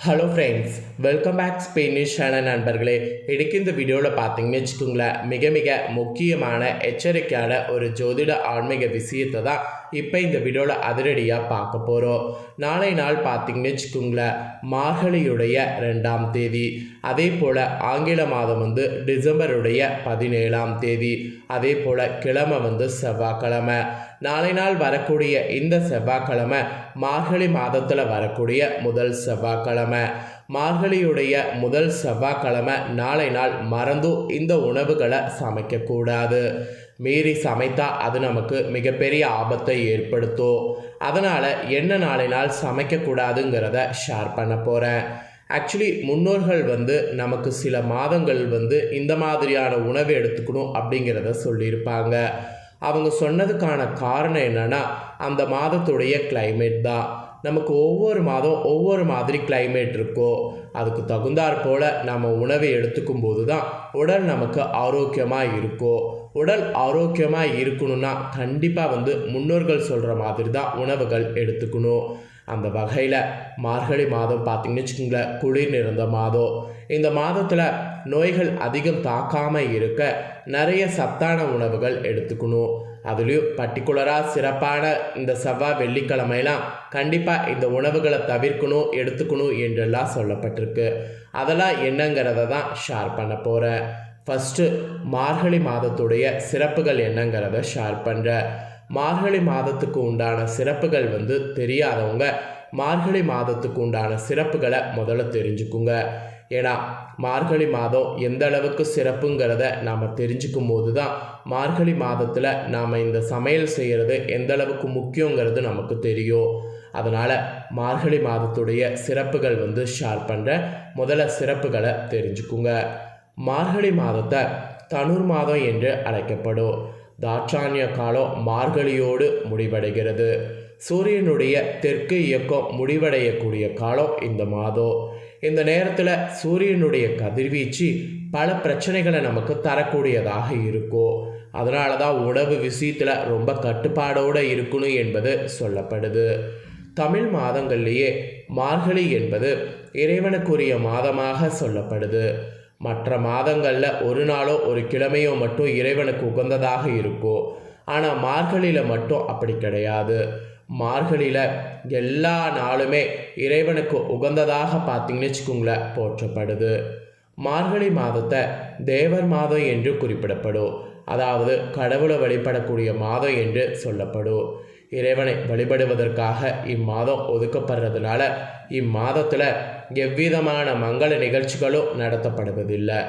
Hello friends, welcome back Spanish channel நண்பர்களே. இன்றைக்கி இந்த வீடியோவில் பார்த்தீங்கன்னு வச்சுக்கோங்களேன், மிக மிக முக்கியமான எச்சரிக்கையான ஒரு ஜோதிட ஆன்மீக விஷயத்தை தான் இப்போ இந்த வீடியோவில் அதிரடியாக பார்க்க போகிறோம். நாளை நாள் பார்த்தீங்கன்னு வச்சுக்கோங்களேன், மார்கழியுடைய 2ஆம் தேதி, அதே போல் ஆங்கில மாதம் டிசம்பருடைய 17ஆம் தேதி, அதே போல் கிழமை செவ்வாய்க்கிழமை. நாளை நாள் வரக்கூடிய இந்த செவ்வாய்க்கிழமை மார்கழி மாதத்தில் வரக்கூடிய முதல் செவ்வாய்க்கிழமை. மார்கழியுடைய முதல் செவ்வாய்க்கிழமை நாளை நாள் மறந்தும் இந்த உணவுகளை சமைக்கக்கூடாது. மீறி சமைத்தா அது நமக்கு மிகப்பெரிய ஆபத்தை ஏற்படுத்தும். அதனால் என்ன நாளை நாள் சமைக்கக்கூடாதுங்கிறத ஷேர் பண்ண போகிறேன். ஆக்சுவலி முன்னோர்கள் நமக்கு சில மாதங்கள் இந்த மாதிரியான உணவு எடுத்துக்கணும் அப்படிங்கிறத சொல்லியிருப்பாங்க. அவங்க சொன்னதுக்கான காரணம் என்னென்னா, அந்த மாதத்துடைய கிளைமேட் தான். நமக்கு ஒவ்வொரு மாதம் ஒவ்வொரு மாதிரி கிளைமேட் இருக்கோ, அதுக்கு தகுந்தாற் போல் நம்ம உணவை எடுத்துக்கும் போது தான் உடல் நமக்கு ஆரோக்கியமாக இருக்கும். உடல் ஆரோக்கியமாக இருக்கணும்னா கண்டிப்பாக முன்னோர்கள் சொல்கிற மாதிரி தான் உணவுகள் எடுத்துக்கணும். அந்த வகையில் மார்கழி மாதம் பார்த்திங்கன்னு வச்சுக்கோங்களேன், குளிர் நிறைந்த மாதம். இந்த மாதத்தில் நோய்கள் அதிகம் தாக்காமல் இருக்க நிறைய சத்தான உணவுகள் எடுத்துக்கணும். அதுலேயும் பர்டிகுலராக சிறப்பான இந்த செவ்வாய் வெள்ளிக்கிழமையெல்லாம் கண்டிப்பாக இந்த உணவுகளை தவிர்க்கணும், எடுத்துக்கணும் என்றெல்லாம் சொல்லப்பட்டிருக்கு. அதெல்லாம் என்னங்கிறத தான் ஷேர் பண்ண போகிறேன். ஃபஸ்ட்டு மார்கழி மாதத்துடைய சிறப்புகள் என்னங்கிறத ஷேர் பண்ணுறேன். மார்கழி மாதத்துக்கு உண்டான சிறப்புகள் தெரியாதவங்க மார்கழி மாதத்துக்கு உண்டான சிறப்புகளை முதல்ல தெரிஞ்சுக்குங்க. ஏன்னா மார்கழி மாதம் எந்த அளவுக்கு சிறப்புங்கிறத நாம் தெரிஞ்சுக்கும் போது தான் மார்கழி மாதத்தில் நாம் இந்த சமையல் செய்கிறது எந்த அளவுக்கு முக்கியங்கிறது நமக்கு தெரியும். அதனால் மார்கழி மாதத்துடைய சிறப்புகள் ஷேர் பண்ணுற முதல்ல சிறப்புகளை தெரிஞ்சுக்குங்க. மார்கழி மாதத்தை தனுர் மாதம் என்று அழைக்கப்படும். தாட்சாயண காலம் மார்கழியோடு முடிவடைகிறது. சூரியனுடைய தெற்கு இயக்கம் முடிவடையக்கூடிய காலம் இந்த மாதம். இந்த நேரத்தில் சூரியனுடைய கதிர்வீச்சு பல பிரச்சனைகளை நமக்கு தரக்கூடியதாக இருக்கும். அதனால தான் உணவு விஷயத்தில் ரொம்ப கட்டுப்பாடோடு இருக்கணும் என்பது சொல்லப்படுது. தமிழ் மாதங்கள்லேயே மார்கழி என்பது இறைவனுக்குரிய மாதமாக சொல்லப்படுது. மற்ற மாதங்களில் ஒரு நாளோ ஒரு கிழமையோ மட்டும் இறைவனுக்கு உகந்ததாக இருக்கும். ஆனால் மார்கழியில் மட்டும் அப்படி கிடையாது. மார்கழியில் எல்லா நாளுமே இறைவனுக்கு உகந்ததாக பார்த்தீங்கன்னு வச்சுக்கோங்களேன் போற்றப்படுது. மார்கழி மாதத்தை தேவர் மாதம் என்று குறிப்பிடப்படும். அதாவது கடவுளை வழிபடக்கூடிய மாதம் என்று சொல்லப்படும். இறைவனை வழிபடுவதற்காக இம்மாதம் ஒதுக்கப்படுறதுனால இம்மாதத்தில் எவ்விதமான மங்கள நிகழ்ச்சிகளும் நடத்தப்படுவதில்லை.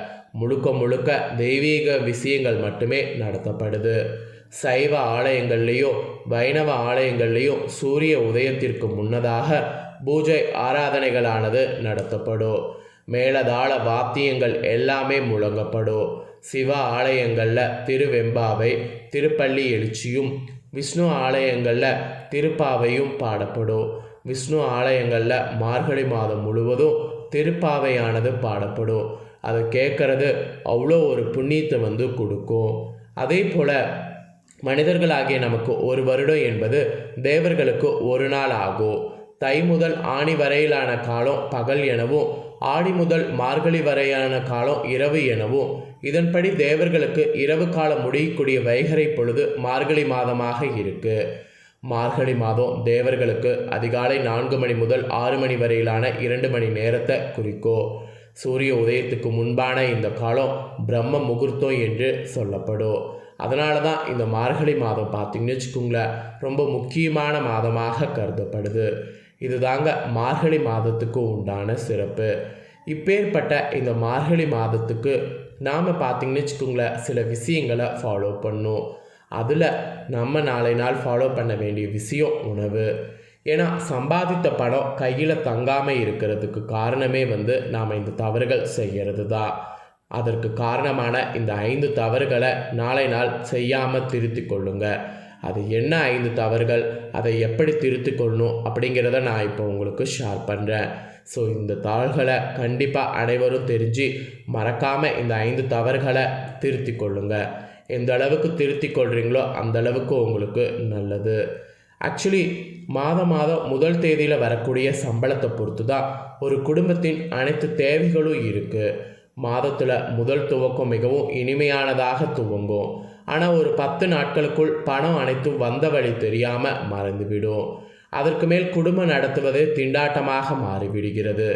முழுக்க முழுக்க தெய்வீக விஷயங்கள் மட்டுமே நடத்தப்படுது. சைவ ஆலயங்கள்லேயும் வைணவ ஆலயங்கள்லேயும் சூரிய உதயத்திற்கு முன்னதாக பூஜை ஆராதனைகளானது நடத்தப்படும். மேலதாள வாத்தியங்கள் எல்லாமே முழங்கப்படும். சிவ ஆலயங்களில் திருவெம்பாவை, திருப்பள்ளி எழுச்சியும், விஷ்ணு ஆலயங்களில் திருப்பாவையும் பாடப்படும். விஷ்ணு ஆலயங்களில் மார்கழி மாதம் முழுவதும் திருப்பாவையானது பாடப்படும். அதை கேட்குறது அவ்வளோ ஒரு புண்ணியத்தை கொடுக்கும். அதே போல் மனிதர்களாகிய நமக்கு ஒரு வருடம் என்பது தேவர்களுக்கு ஒரு நாள் ஆகும். தை முதல் ஆணி வரையிலான காலம் பகல் எனவும், ஆடி முதல் மார்கழி வரையான காலம் இரவு எனவும், இதன்படி தேவர்களுக்கு இரவு காலம் முடியக்கூடிய வைகறை பொழுது மார்கழி மாதமாக இருக்கு. மார்கழி மாதம் தேவர்களுக்கு அதிகாலை 4 மணி முதல் 6 மணி வரையிலான 2 மணி நேரத்தை குறிக்கும். சூரிய உதயத்துக்கு முன்பான இந்த காலம் பிரம்ம முகூர்த்தம் என்று சொல்லப்படும். அதனால தான் இந்த மார்கழி மாதம் பார்த்திங்கன்னு வச்சுக்கோங்களேன், ரொம்ப முக்கியமான மாதமாக கருதப்படுது. இது தாங்க மார்கழி மாதத்துக்கு உண்டான சிறப்பு. இப்பேற்பட்ட இந்த மார்கழி மாதத்துக்கு நாம் பார்த்திங்கன்னு வச்சுக்கோங்களேன் சில விஷயங்களை ஃபாலோ பண்ணும். அதில் நம்ம நாளை நாள் ஃபாலோ பண்ண வேண்டிய விஷயம் உணவு. ஏன்னா சம்பாதித்த பணம் கையில் தங்காமல் இருக்கிறதுக்கு காரணமே நாம் இந்த தவறுகள் செய்கிறது தான். அதற்கு காரணமான இந்த 5 தவறுகளை நாளை நாள் செய்யாமல் திருத்தி கொள்ளுங்க. அது என்ன 5 தவறுகள், அதை எப்படி திருத்தி கொள்ளணும் அப்படிங்கிறத நான் இப்போ உங்களுக்கு ஷேர் பண்ணுறேன். ஸோ இந்த தவறுகளை கண்டிப்பாக அனைவரும் தெரிஞ்சு மறக்காமல் இந்த 5 தவறுகளை திருத்தி கொள்ளுங்க. எந்த அளவுக்கு திருத்தி கொள்கிறீங்களோ அந்த அளவுக்கு உங்களுக்கு நல்லது. ஆக்சுவலி மாதம் முதல் தேதியில் வரக்கூடிய சம்பளத்தை பொறுத்து தான் ஒரு குடும்பத்தின் அனைத்து தேவைகளும் இருக்குது. மாதத்தில் முதல் துவக்கம் மிகவும் இனிமையானதாக துவங்கும். ஆனால் ஒரு 10 நாட்களுக்குள் பணம் அனைத்தும் வந்த வழி தெரியாமல் மறந்துவிடும். அதற்கு மேல் குடும்பம் நடத்துவதே திண்டாட்டமாக மாறிவிடுகிறது.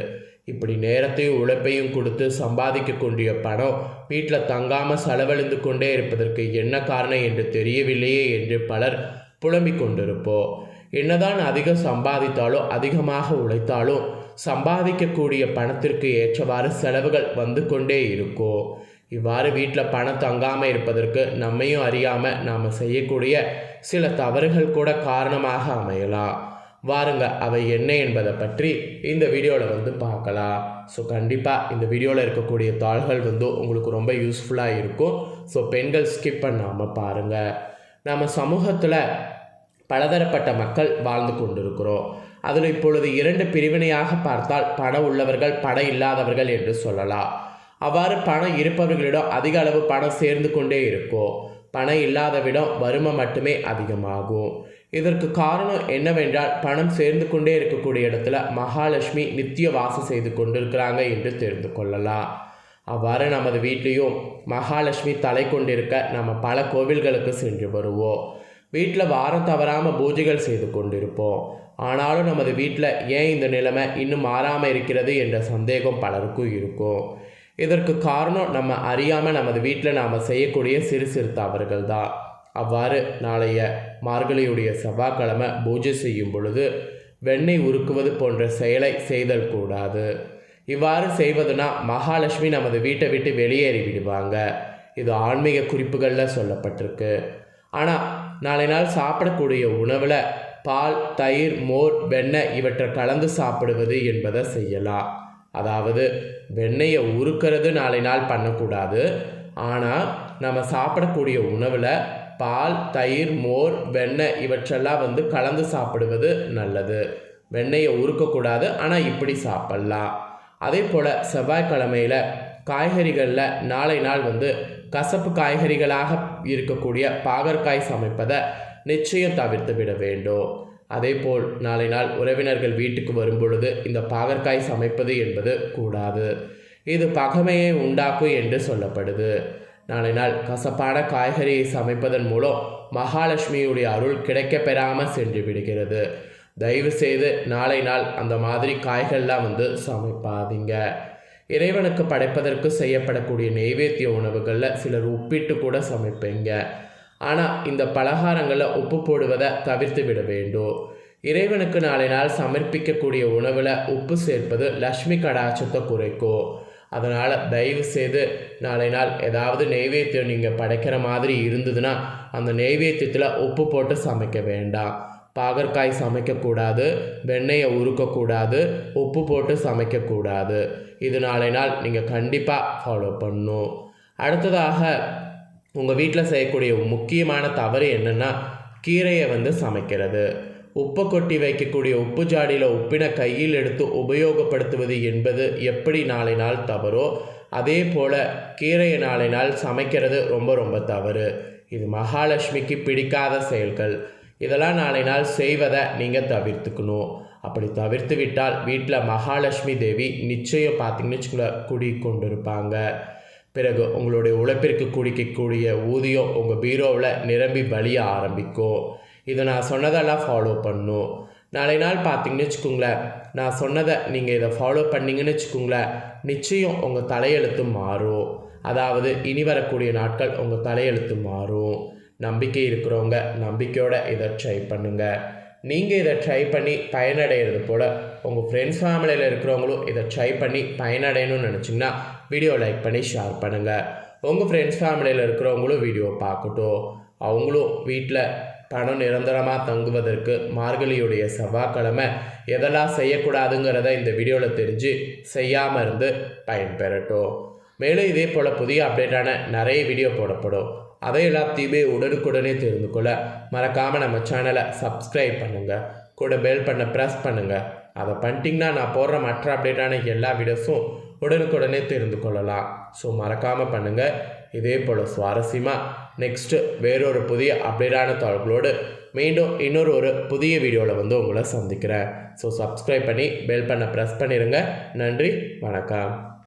இப்படி நேரத்தையும் உழைப்பையும் கொடுத்து சம்பாதிக்கக்கூடிய பணம் வீட்டில் தங்காமல் செலவழிந்து கொண்டே இருப்பதற்கு என்ன காரணம் என்று தெரியவில்லையே என்று பலர் புலம்பிக் கொண்டிருப்போம். என்னதான் அதிகம் சம்பாதித்தாலும் அதிகமாக உழைத்தாலும் சம்பாதிக்கக்கூடிய பணத்திற்கு ஏற்றவாறு செலவுகள் வந்து கொண்டே இருக்கும். இவ்வாறு வீட்டில் பணம் தங்காமல் இருப்பதற்கு நம்மையும் அறியாமல் நாம் செய்யக்கூடிய சில தவறுகள் கூட காரணமாக அமையலாம். வாருங்க அவை என்ன என்பதை பற்றி இந்த வீடியோவில் பார்க்கலாம். ஸோ கண்டிப்பாக இந்த வீடியோவில் இருக்கக்கூடிய தாள்கள் உங்களுக்கு ரொம்ப யூஸ்ஃபுல்லாக இருக்கும். ஸோ பெண்கள் ஸ்கிப் பண்ணாமல் பாருங்கள். நம்ம சமூகத்தில் பலதரப்பட்ட மக்கள் வாழ்ந்து கொண்டிருக்கிறோம். அதில் இப்பொழுது 2 பிரிவினையாக பார்த்தால் பணம் உள்ளவர்கள் பணம் இல்லாதவர்கள் என்று சொல்லலாம். அவ்வாறு பணம் இருப்பவர்களிடம் அதிக அளவு பணம் சேர்ந்து கொண்டே இருக்கும். பணம் இல்லாதவிடம் வறுமை மட்டுமே அதிகமாகும். இதற்கு காரணம் என்னவென்றால் பணம் சேர்ந்து கொண்டே இருக்கக்கூடிய இடத்துல மகாலட்சுமி நித்திய வாசம் செய்து கொண்டிருக்கிறாங்க என்று தெரிந்து கொள்ளலாம். அவ்வாறு நமது வீட்லேயும் மகாலட்சுமி தலை கொண்டிருக்க நம்ம பல கோவில்களுக்கு சென்று வருவோம். வீட்டில் வாரம் தவறாமல் பூஜைகள் செய்து கொண்டிருப்போம். ஆனாலும் நமது வீட்டில் ஏன் இந்த நிலைமை இன்னும் மாறாமல் இருக்கிறது என்ற சந்தேகம் பலருக்கும் இருக்கும். இதற்கு காரணம் நம்ம அறியாமல் நமது வீட்டில் நாம் செய்யக்கூடிய சிறு சிறு தவறுகள் தான். அவ்வாறு நாளைய மார்கழியுடைய செவ்வாய்க்கிழமை பூஜை செய்யும் பொழுது வெண்ணெய் உருக்குவது போன்ற செயலை செய்தல் கூடாது. இவ்வாறு செய்வதுனா மகாலட்சுமி நமது வீட்டை விட்டு வெளியேறி விடுவாங்க. இது ஆன்மீக குறிப்புகளில் சொல்லப்பட்டிருக்கு. ஆனால் நாளை நாள் சாப்பிடக்கூடிய உணவில் பால், தயிர், மோர், வெண்ணெய் இவற்றை கலந்து சாப்பிடுவது என்பதை செய்யலாம். அதாவது வெண்ணெயை உருக்கிறது நாளை நாள் பண்ணக்கூடாது. ஆனால் நம்ம சாப்பிடக்கூடிய உணவில் பால், தயிர், மோர், வெண்ணெய் இவற்றெல்லாம் கலந்து சாப்பிடுவது நல்லது. வெண்ணெயை உருக்கக்கூடாது, ஆனால் இப்படி சாப்பிட்லாம். அதே போல் செவ்வாய்க்கிழமையில் காய்கறிகளில் நாளை நாள் கசப்பு காய்கறிகளாக இருக்கக்கூடிய பாகற்காய் சமைப்பதை நிச்சயம் தவிர்த்து விட வேண்டும். அதேபோல் நாளை நாள் உறவினர்கள் வீட்டுக்கு வரும்பொழுது இந்த பாகற்காய் சமைப்பது என்பது கூடாது. இது பகைமையை உண்டாக்கும் என்று சொல்லப்படுது. நாளை நாள் கசப்பான காய்கறியை சமைப்பதன் மூலம் மகாலட்சுமியுடைய அருள் கிடைக்க பெறாமல் சென்று விடுகிறது. தயவு செய்து நாளை நாள் அந்த மாதிரி காய்கள்லாம் சமைப்பாதீங்க. இறைவனுக்கு படைப்பதற்கு செய்யப்படக்கூடிய நெய்வேத்திய உணவுகளில் சிலர் உப்பிட்டு கூட சமைப்பீங்க. ஆனால் இந்த பலகாரங்களில் உப்பு போடுவதை தவிர்த்து விட வேண்டும். இறைவனுக்கு நாளை நாள் சமர்ப்பிக்கக்கூடிய உணவில் உப்பு சேர்ப்பது லக்ஷ்மி கடாட்சத்தை குறைக்கும். அதனால் தயவு செய்து நாளை நாள் ஏதாவது நெய்வேத்தியம் நீங்கள் படைக்கிற மாதிரி இருந்ததுன்னா அந்த நெய்வேத்தியத்தில் உப்பு போட்டு சமைக்க வேண்டாம். பாகற்காய் சமைக்கக்கூடாது, வெண்ணெயை உருக்கக்கூடாது, உப்பு போட்டு சமைக்கக்கூடாது. இது நாளை நாள் நீங்கள் கண்டிப்பாக ஃபாலோ பண்ணணும். அடுத்ததாக உங்கள் வீட்டில் செய்யக்கூடிய முக்கியமான தவறு என்னென்னா கீரையை சமைக்கிறது. உப்பை கொட்டி வைக்கக்கூடிய உப்பு ஜாடியில் உப்பினை கையில் எடுத்து உபயோகப்படுத்துவது என்பது எப்படி நாளை நாள் தவறோ அதே போல் கீரையை நாளை நாள் சமைக்கிறது ரொம்ப ரொம்ப தவறு. இது மகாலட்சுமிக்கு பிடிக்காத செயல்கள். இதெல்லாம் நாளை நாள் செய்வதை நீங்கள் தவிர்த்துக்கணும். அப்படி தவிர்த்து விட்டால் வீட்டில் மகாலட்சுமி தேவி நிச்சயம் பார்த்தீங்கன்னு குடி கொண்டிருப்பாங்க. பிறகு உங்களுடைய உழைப்பிற்கு குடிக்கக்கூடிய ஊதியம் உங்கள் பீரோவில் நிரம்பி வழிய ஆரம்பிக்கும். இதை நான் சொன்னதெல்லாம் ஃபாலோ பண்ணணும். நாளை நாள் பார்த்தீங்கன்னு வச்சுக்கோங்களேன், நான் சொன்னதை நீங்கள் இதை ஃபாலோ பண்ணிங்கன்னு வச்சுக்கோங்களேன், நிச்சயம் உங்கள் தலையெழுத்து மாறும். அதாவது இனி வரக்கூடிய நாட்கள் உங்கள் தலையெழுத்து மாறும். நம்பிக்கை இருக்கிறவங்க நம்பிக்கையோடு இதை ட்ரை பண்ணுங்கள். நீங்கள் இதை ட்ரை பண்ணி பயனடைகிறது போல் உங்கள் ஃப்ரெண்ட்ஸ் ஃபேமிலியில் இருக்கிறவங்களும் இதை ட்ரை பண்ணி பயனடையணும்னு நினச்சிங்கன்னா வீடியோ லைக் பண்ணி ஷேர் பண்ணுங்கள். உங்கள் ஃப்ரெண்ட்ஸ் ஃபேமிலியில் இருக்கிறவங்களும் வீடியோ பார்க்கட்டும். அவங்களும் வீட்டில் பணம் நிரந்தரமாக தங்குவதற்கு மார்கழியுடைய செவ்வாய்க்கிழமை எதெல்லாம் செய்யக்கூடாதுங்கிறத இந்த வீடியோவில் தெரிஞ்சு செய்யாமல் இருந்து பயன்பெறட்டும். மேலும் இதே போல் புதிய அப்டேட்டான நிறைய வீடியோ போடப்படும். அதை எல்லாத்தையுமே உடனுக்குடனே தெரிந்து கொள்ள மறக்காமல் நம்ம சேனலை சப்ஸ்கிரைப் பண்ணுங்கள். கூட பெல் பண்ண ப்ரெஸ் பண்ணுங்கள். அதை பண்ணிட்டீங்கன்னா நான் போடுற மற்ற அப்டேட்டான எல்லா வீடியோஸும் உடனுக்குடனே தெரிந்து கொள்ளலாம். ஸோ மறக்காமல் பண்ணுங்கள். இதே போல் சுவாரஸ்யமாக நெக்ஸ்ட்டு வேறொரு புதிய அப்டேட்டான தகவலோடு மீண்டும் இன்னொரு ஒரு புதிய வீடியோவில் வந்து உங்களை சந்திக்கிறேன். ஸோ சப்ஸ்கிரைப் பண்ணி பெல் பண்ண ப்ரெஸ் பண்ணிடுங்க. நன்றி, வணக்கம்.